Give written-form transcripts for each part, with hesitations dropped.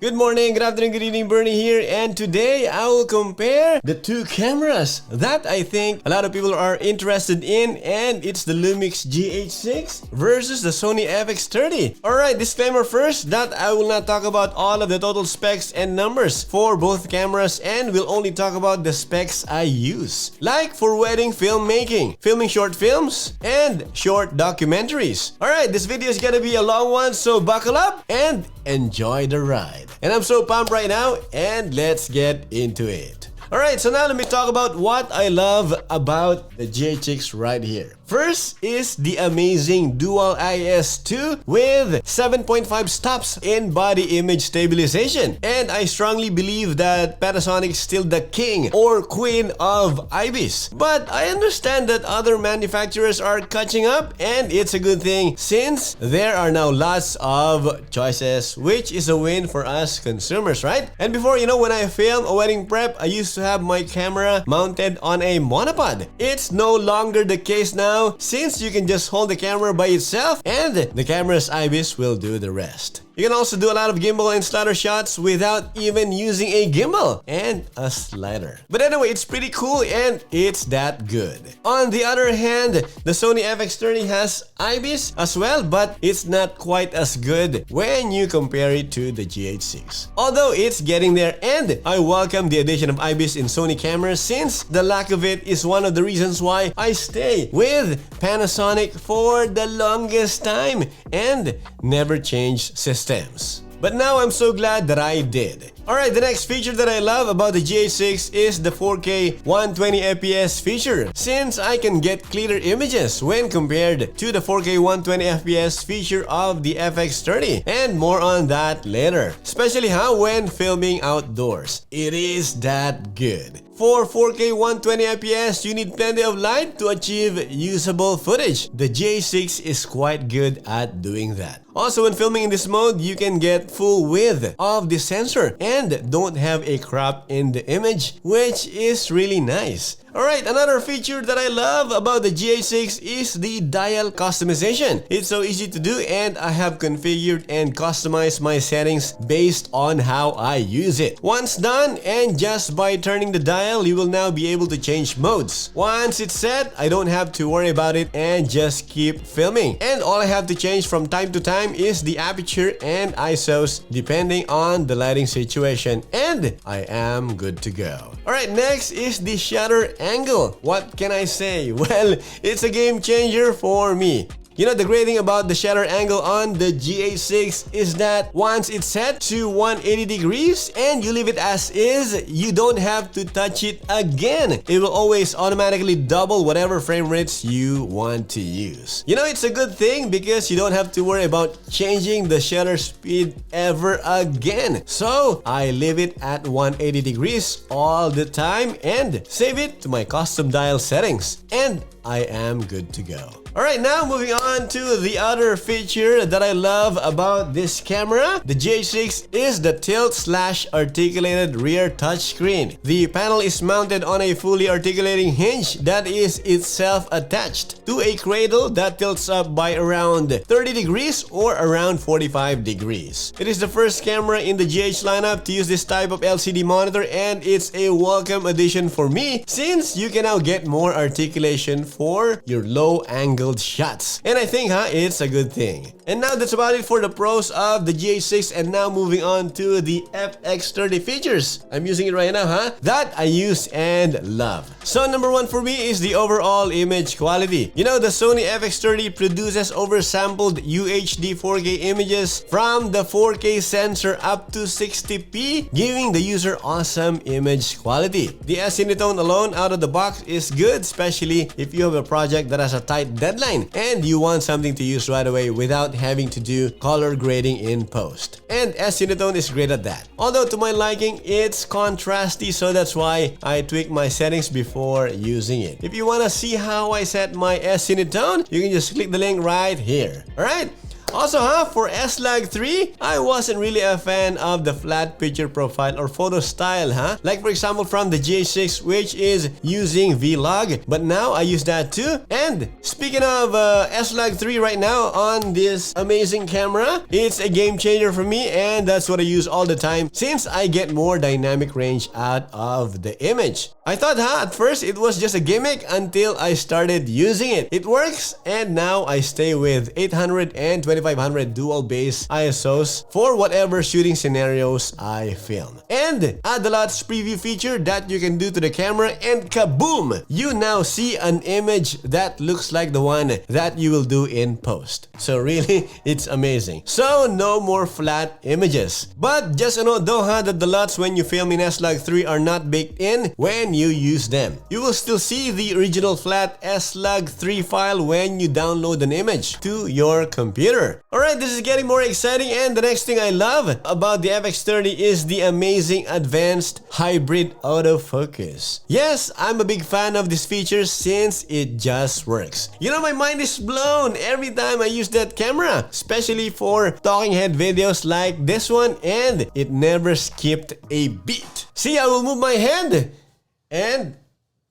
Good morning, good afternoon, good evening, Bernie here, and today I will compare the two cameras that I think a lot of people are interested in, and it's the Lumix GH6 versus the Sony FX30. Alright, disclaimer first that I will not talk about all of the total specs and numbers for both cameras, and will only talk about the specs I use. Like for wedding filmmaking, filming short films, and short documentaries. Alright, this video is gonna be a long one, so buckle up and enjoy the ride. And I'm so pumped right now, and let's get into it. Alright, so now let me talk about what I love about the GH6 right here. First is the amazing Dual IS2 with 7.5 stops in body image stabilization. And I strongly believe that Panasonic is still the king or queen of IBIS. But I understand that other manufacturers are catching up, and it's a good thing since there are now lots of choices, which is a win for us consumers, right? And before, when I film a wedding prep, I used to have my camera mounted on a monopod. It's no longer the case now, since you can just hold the camera by itself and the camera's IBIS will do the rest. You can also do a lot of gimbal and slider shots without even using a gimbal and a slider. But anyway, it's pretty cool and it's that good. On the other hand, the Sony FX30 has IBIS as well, but it's not quite as good when you compare it to the GH6. Although it's getting there, and I welcome the addition of IBIS in Sony cameras, since the lack of it is one of the reasons why I stay with Panasonic for the longest time and never change systems. But now I'm so glad that I did. Alright, the next feature that I love about the GH6 is the 4K 120fps feature, since I can get clearer images when compared to the 4K 120fps feature of the FX30, and more on that later, especially when filming outdoors. It is that good. For 4K 120fps, you need plenty of light to achieve usable footage. The GH6 is quite good at doing that. Also, when filming in this mode, you can get full width of the sensor and don't have a crop in the image, which is really nice. Alright, another feature that I love about the GH6 is the dial customization. It's so easy to do, and I have configured and customized my settings based on how I use it. Once done, and just by turning the dial, you will now be able to change modes. Once it's set, I don't have to worry about it and just keep filming. And all I have to change from time to time is the aperture and ISOs depending on the lighting situation, and I am good to go. Alright, next is the shutter angle. What can I say? Well, it's a game changer for me. The great thing about the shutter angle on the GH6 is that once it's set to 180 degrees and you leave it as is, you don't have to touch it again. It will always automatically double whatever frame rates you want to use. It's a good thing because you don't have to worry about changing the shutter speed ever again. So I leave it at 180 degrees all the time and save it to my custom dial settings, and I am good to go. Alright, now moving on to the other feature that I love about this camera, the GH6, is the tilt/articulated rear touchscreen. The panel is mounted on a fully articulating hinge that is itself attached to a cradle that tilts up by around 30 degrees or around 45 degrees. It is the first camera in the GH lineup to use this type of LCD monitor, and it's a welcome addition for me since you can now get more articulation for your low-angle shots. And I think it's a good thing. And now that's about it for the pros of the GH6, and now moving on to the FX30 features. I'm using it right now, that I use and love. So number one for me is the overall image quality. The Sony FX30 produces oversampled UHD 4K images from the 4K sensor up to 60p, giving the user awesome image quality. The S-Cinetone alone out of the box is good, especially if you have a project that has a tight deadline and you want something to use right away without having to do color grading in post. And S-Cinetone is great at that. Although to my liking, it's contrasty, so that's why I tweak my settings before using it. If you want to see how I set my S-Cinetone, you can just click the link right here. Alright? Also, for S-Log3, I wasn't really a fan of the flat picture profile or photo style, like for example from the GH6, which is using Vlog, but now I use that too. And speaking of S-Log3 right now on this amazing camera, it's a game changer for me, and that's what I use all the time since I get more dynamic range out of the image. I thought at first it was just a gimmick until I started using it. It works, and now I stay with 800 and 2500 dual base ISOs for whatever shooting scenarios I film. And add the LUTs preview feature that you can do to the camera, and kaboom! You now see an image that looks like the one that you will do in post. So really, it's amazing. So no more flat images. But just note though that the LUTs when you film in S-Log3 are not baked in when you use them. You will still see the original flat S-Log3 file when you download an image to your computer. Alright, this is getting more exciting, and the next thing I love about the FX30 is the amazing advanced hybrid autofocus. Yes, I'm a big fan of this feature since it just works. You know, my mind is blown every time I use that camera, especially for talking head videos like this one, and it never skipped a beat. See, I will move my hand and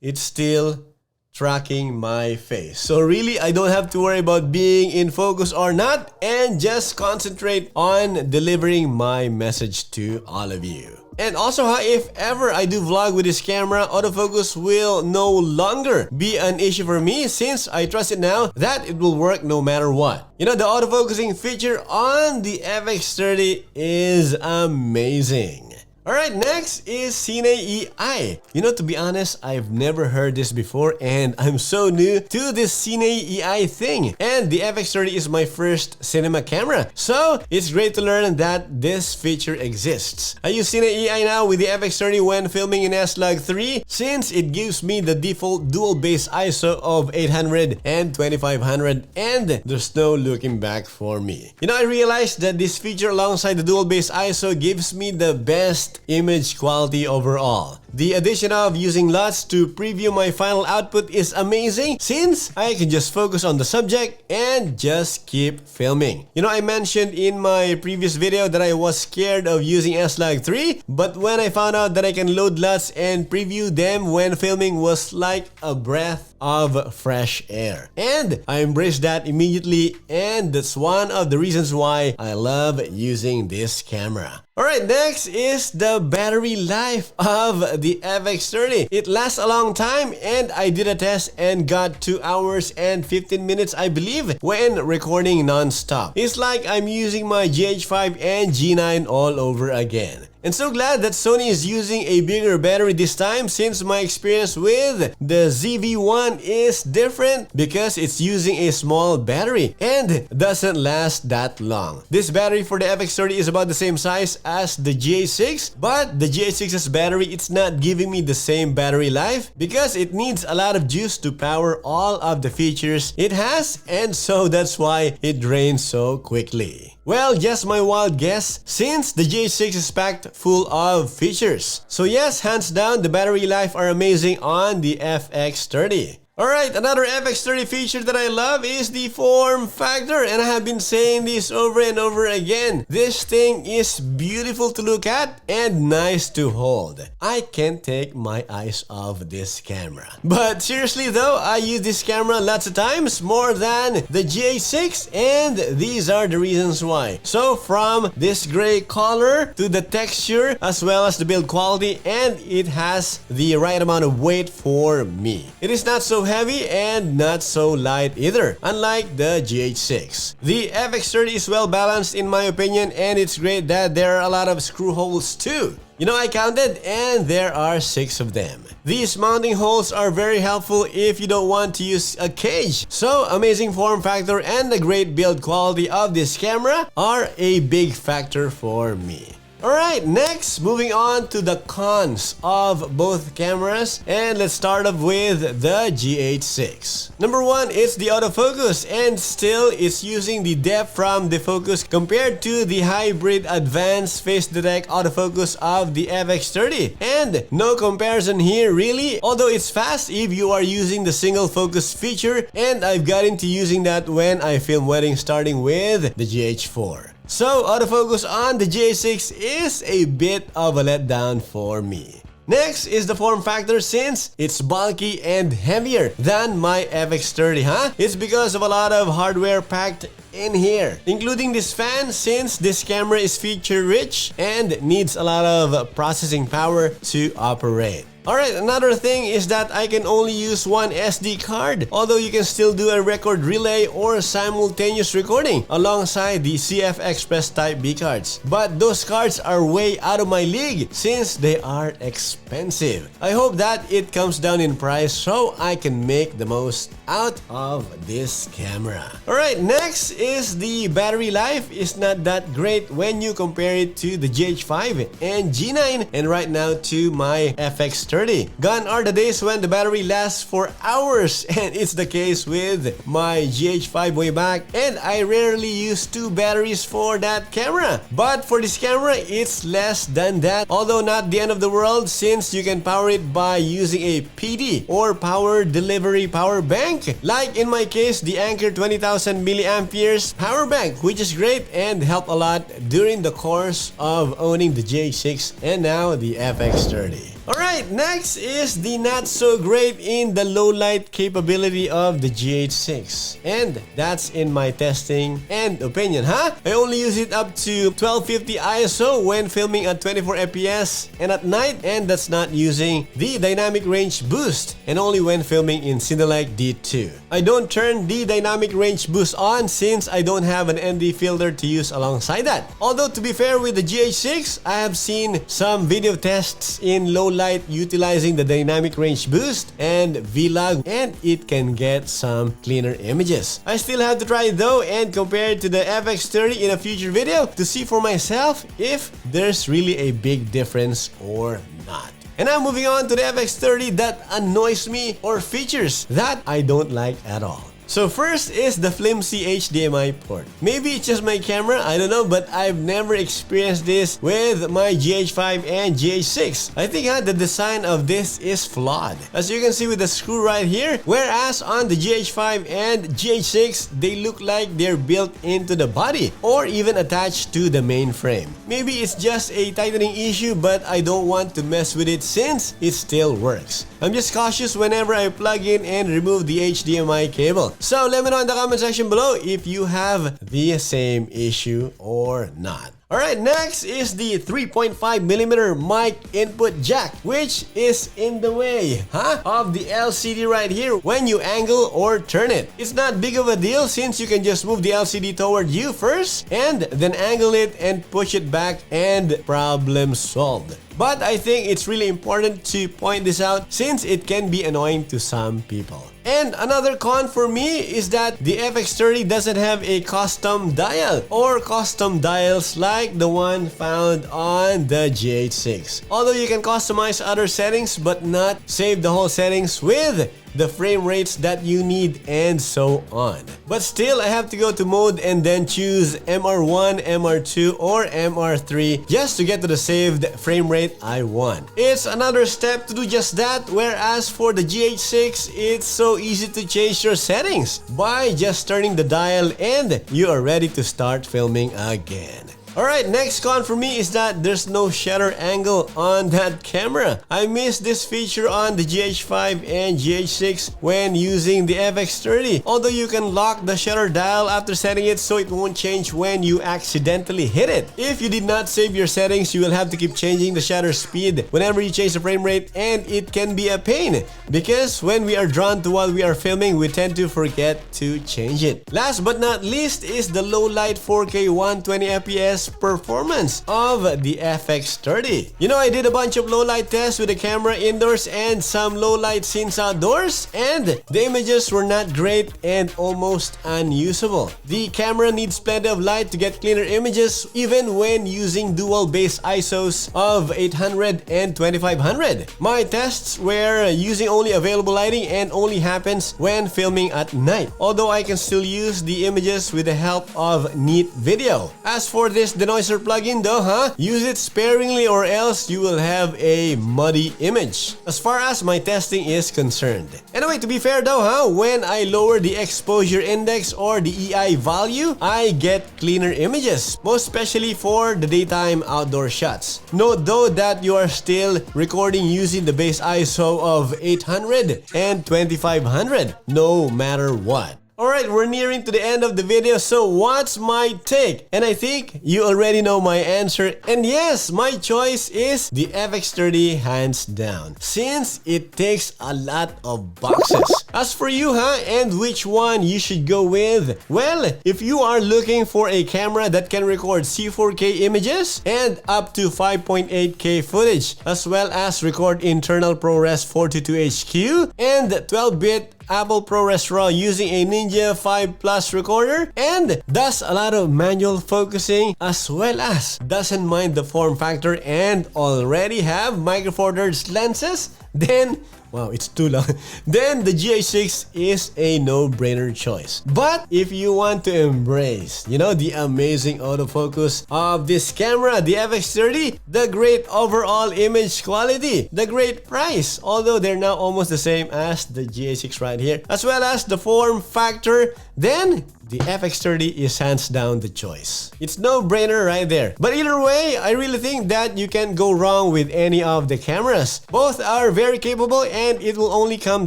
it's still tracking my face. So really, I don't have to worry about being in focus or not, and just concentrate on delivering my message to all of you. And also, if ever I do vlog with this camera, autofocus will no longer be an issue for me since I trust it now that it will work no matter what. You know, the autofocusing feature on the FX30 is amazing. Alright, next is Cine EI. You know, to be honest, I've never heard this before, and I'm so new to this Cine EI thing. And the FX30 is my first cinema camera, so it's great to learn that this feature exists. I use Cine EI now with the FX30 when filming in S-Log3 since it gives me the default dual base ISO of 800 and 2500, and there's no looking back for me. You know, I realized that this feature alongside the dual base ISO gives me the best image quality overall. The addition of using LUTs to preview my final output is amazing since I can just focus on the subject and just keep filming. You know, I mentioned in my previous video that I was scared of using S-Log3, but when I found out that I can load LUTs and preview them when filming was like a breath of fresh air. And I embraced that immediately, and that's one of the reasons why I love using this camera. Alright, next is the battery life of the FX30. It lasts a long time, and I did a test and got 2 hours and 15 minutes, I believe, when recording non-stop. It's like I'm using my GH5 and G9 all over again. And so glad that Sony is using a bigger battery this time since my experience with the ZV-1 is different because it's using a small battery and doesn't last that long. This battery for the FX30 is about the same size as the GH6, but the GH6's battery, it's not giving me the same battery life because it needs a lot of juice to power all of the features it has, and so that's why it drains so quickly. Well, just my wild guess since the GH6 is packed full of features. So yes, hands down, the battery life are amazing on the FX30. Alright, another FX30 feature that I love is the form factor, and I have been saying this over and over again. This thing is beautiful to look at and nice to hold. I can't take my eyes off this camera. But seriously though, I use this camera lots of times, more than the GH6, and these are the reasons why. So from this gray color to the texture as well as the build quality, and it has the right amount of weight for me. It is not so heavy and not so light either, unlike the GH6. The FX30 is well balanced in my opinion, and it's great that there are a lot of screw holes too. You know, I counted and there are 6 of them. These mounting holes are very helpful if you don't want to use a cage. So amazing form factor and the great build quality of this camera are a big factor for me. Alright, next, moving on to the cons of both cameras, and let's start off with the GH6. Number one, it's the autofocus, and still it's using the depth from the focus compared to the hybrid advanced face detect autofocus of the FX30. And no comparison here really, although it's fast if you are using the single focus feature, and I've got into using that when I film weddings starting with the GH4. So autofocus on the GH6 is a bit of a letdown for me. Next is the form factor, since it's bulky and heavier than my FX30, huh? It's because of a lot of hardware packed in here, including this fan, since this camera is feature rich and needs a lot of processing power to operate. Alright, another thing is that I can only use one SD card, although you can still do a record relay or simultaneous recording alongside the CF Express Type B cards. But those cards are way out of my league since they are expensive. I hope that it comes down in price so I can make the most out of this camera. Alright, next is the battery life is not that great when you compare it to the GH5 and G9, and right now to my FX30. Gone are the days when the battery lasts for hours, and it's the case with my GH5 way back, and I rarely use two batteries for that camera. But for this camera, it's less than that, although not the end of the world since you can power it by using a PD or power delivery power bank, like in my case the Anker 20,000 milliamperes power bank, which is great and helped a lot during the course of owning the GH6 and now the FX30. Alright, next is the not so great in the low light capability of the GH6. And that's in my testing and opinion, huh? I only use it up to 1250 ISO when filming at 24 FPS and at night, and that's not using the dynamic range boost, and only when filming in Cinelike D2. I don't turn the dynamic range boost on since I don't have an ND filter to use alongside that. Although to be fair with the GH6, I have seen some video tests in low light utilizing the dynamic range boost and vlog, and it can get some cleaner images. I still have to try it though and compare it to the FX30 in a future video to see for myself if there's really a big difference or not. And now moving on to the FX30 that annoys me, or features that I don't like at all. So first is the flimsy HDMI port. Maybe it's just my camera, I don't know, but I've never experienced this with my GH5 and GH6. I think the design of this is flawed, as you can see with the screw right here, whereas on the GH5 and GH6, they look like they're built into the body or even attached to the main frame. Maybe it's just a tightening issue, but I don't want to mess with it since it still works. I'm just cautious whenever I plug in and remove the HDMI cable. So let me know in the comment section below if you have the same issue or not. Alright, next is the 3.5mm mic input jack, which is in the way of the LCD right here when you angle or turn it. It's not big of a deal since you can just move the LCD toward you first and then angle it and push it back, and problem solved. But I think it's really important to point this out since it can be annoying to some people. And another con for me is that the FX30 doesn't have a custom dial or custom dials like the one found on the GH6. Although you can customize other settings but not save the whole settings with the frame rates that you need and so on. But still, I have to go to mode and then choose MR1, MR2 or MR3 just to get to the saved frame rate I want. It's another step to do just that, whereas for the GH6, it's so easy to change your settings by just turning the dial and you are ready to start filming again. Alright, next con for me is that there's no shutter angle on that camera. I miss this feature on the GH5 and GH6 when using the FX30. Although you can lock the shutter dial after setting it so it won't change when you accidentally hit it. If you did not save your settings, you will have to keep changing the shutter speed whenever you change the frame rate, and it can be a pain because when we are drawn to what we are filming, we tend to forget to change it. Last but not least is the low light 4K 120 FPS best performance of the FX30. You know, I did a bunch of low light tests with the camera indoors and some low light scenes outdoors, and the images were not great and almost unusable. The camera needs plenty of light to get cleaner images even when using dual base ISOs of 800 and 2500. My tests were using only available lighting and only happens when filming at night, although I can still use the images with the help of neat video. As for this denoiser plugin though, use it sparingly or else you will have a muddy image, as far as my testing is concerned. Anyway, to be fair though, when I lower the exposure index or the EI value, I get cleaner images, most especially for the daytime outdoor shots. Note though that you are still recording using the base ISO of 800 and 2500, no matter what. Alright, we're nearing to the end of the video, so what's my take? And I think you already know my answer. And yes, my choice is the FX30 hands down, since it ticks a lot of boxes. As for you, and which one you should go with? Well, if you are looking for a camera that can record C4K images and up to 5.8K footage, as well as record internal ProRes 422HQ and 12-bit Apple ProRes RAW using a Ninja 5 Plus recorder, and does a lot of manual focusing, as well as doesn't mind the form factor and already have micro four thirds lenses, then wow, it's too long. Then the GH6 is a no-brainer choice. But if you want to embrace, the amazing autofocus of this camera, the FX30, the great overall image quality, the great price, although they're now almost the same as the GH6 right here, as well as the form factor, then the FX30 is hands down the choice. It's no-brainer right there. But either way, I really think that you can't go wrong with any of the cameras. Both are very capable, and it will only come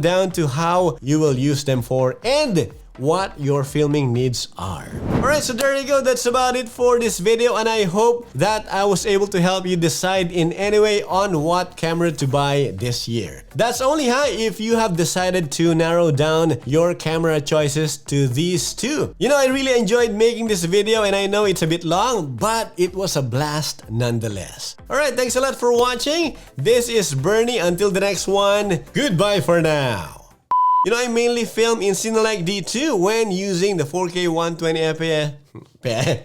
down to how you will use them for and what your filming needs are. Alright, so there you go. That's about it for this video, and I hope that I was able to help you decide in any way on what camera to buy this year. That's only if you have decided to narrow down your camera choices to these two. I really enjoyed making this video, and I know it's a bit long, but it was a blast nonetheless. Alright, thanks a lot for watching. This is Bernie. Until the next one, goodbye for now. I mainly film in Cinelec D2 when using the 4K 120 FPS